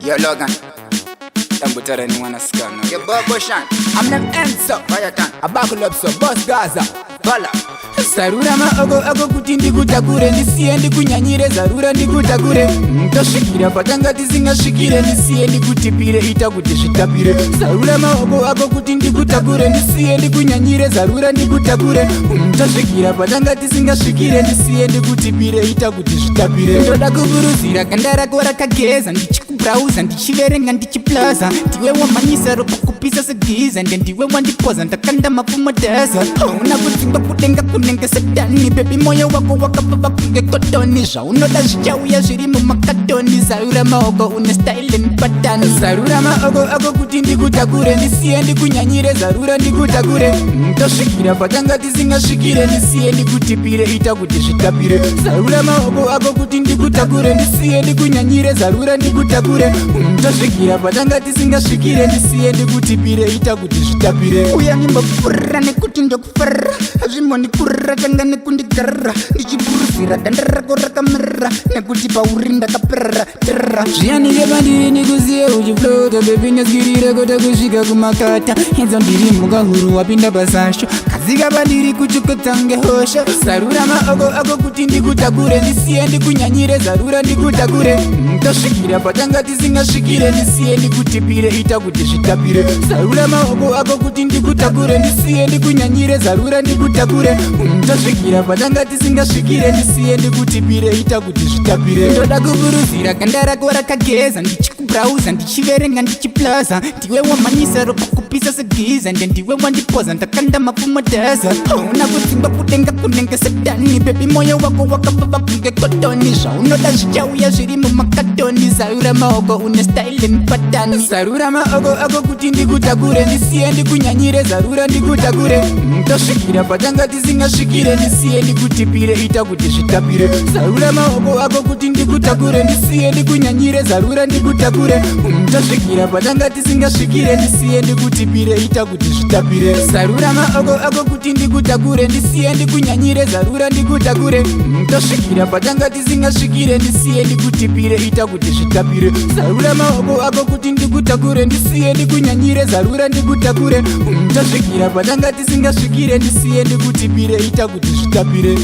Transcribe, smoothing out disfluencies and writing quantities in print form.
Yo, Logan. Don't tell anyone a scam. Yo, Bob Bushan. I'm not answer. Fire tan. I buckle up so boss Gaza. Bala. Sarura maogo kuti ndikutakure ndisiye ndikunyanyire zarura ndikutakure ndosvikira patanga tisingasvikire ndisiye ndikutipire ita kuti zvitapire sarura maogo kuti ndikutakure ndisiye ndikunyanyire zarura ndikutakure ndosvikira patanga tisingasvikire ndisiye ndikutipire ita kuti zvitapire ndoda kuburuzira ganda rako rakageza ndichikubrauza ndichiverenga ndichiplaza ndiwe wamanyisa ropa kupisa segiza ndiwe wandipoza ndakanda mapfumodeza hauna kudzingwa kudenga kunenge sedani bebi moyo wako wakabva kunge kotoni zvaunoda zvichauya zviri mumakatoni zarura maoko une style patani zarura maoko kuti ndikutakure ndisiye ndikunyanyire zarura ndikutakure ndosvikira patanga tisingasvikire ndisiye ndikutipire ita kuti zvitapire zarura maoko kuti ndikutakure ndisiye ndikunyanyire zarura ndikutakure ndosvikira patanga tisingasvikire ndisiye ndikutipire ita kuti zvitapire uya nyimbopurira nekuti ndokufarira zvimonikurira tanga nekundigarira ndichiburuzira danda rako rakamirira nekuti pauri ndakaperera terera zviyanike pandiri nikuziye uchiflota bebi ndaswirira kota kusvika kumakata enzo ndiri mhuka huru wapinda pasasho kazika pandiri kuchikotange hosha zarura maoko kuti ndikutakure ndisiye ndikunyanyire zarura ndikutakure ndosvikira patanga tisingasvikire ndisiye ndikutipire ita kuti zvitapire zarura maoko kuti ndikutakure ndisiye ndikunyanyire zarura ndikutakure ndosvikira patanga tisingasvikire ndisiye ndikutipire ita kuti zvitapire ndoda kuburuzira ganda rako rakageza ndichikubrauza ndichiverenga ndichiplaza ndiwe wamanyisa ropa kupisa segiza ndiwe wandipoza ndakanda mapfumodeza hauna kudzingwa kudenga kunenge sedani bebi moyo wako wakabva kunge kotoni zvaunoda zvichauya zviri mumakatoni zarura maoko une style patani zarura maoko kuti ndikutakure ndisiye ndikunyanyire zarura ndikutakure ndosvikira patanga tisingasvikire ndisiye ndikutipire ita kuti zvitapire zarura maoko kuti ndikutakure ndisiye ndikunyanyire zarura ndikutakure ndosvikira patanga tisingasvikire ndisiye ndikutipire ita kuti zvitapire zarura maoko kuti ndikutakure ndisiye ndikunyanyire zarura ndikutakure ndosvikira patanga tisingasvikire ndisiye ndikutipire ita kuti zvitapire zarura maoko kuti ndikutakure ndisiye ndikunyanyire zarura ndikutakure ndosvikira patanga tisingasvikire ndisiye ndikutipire ita kuti zvitapire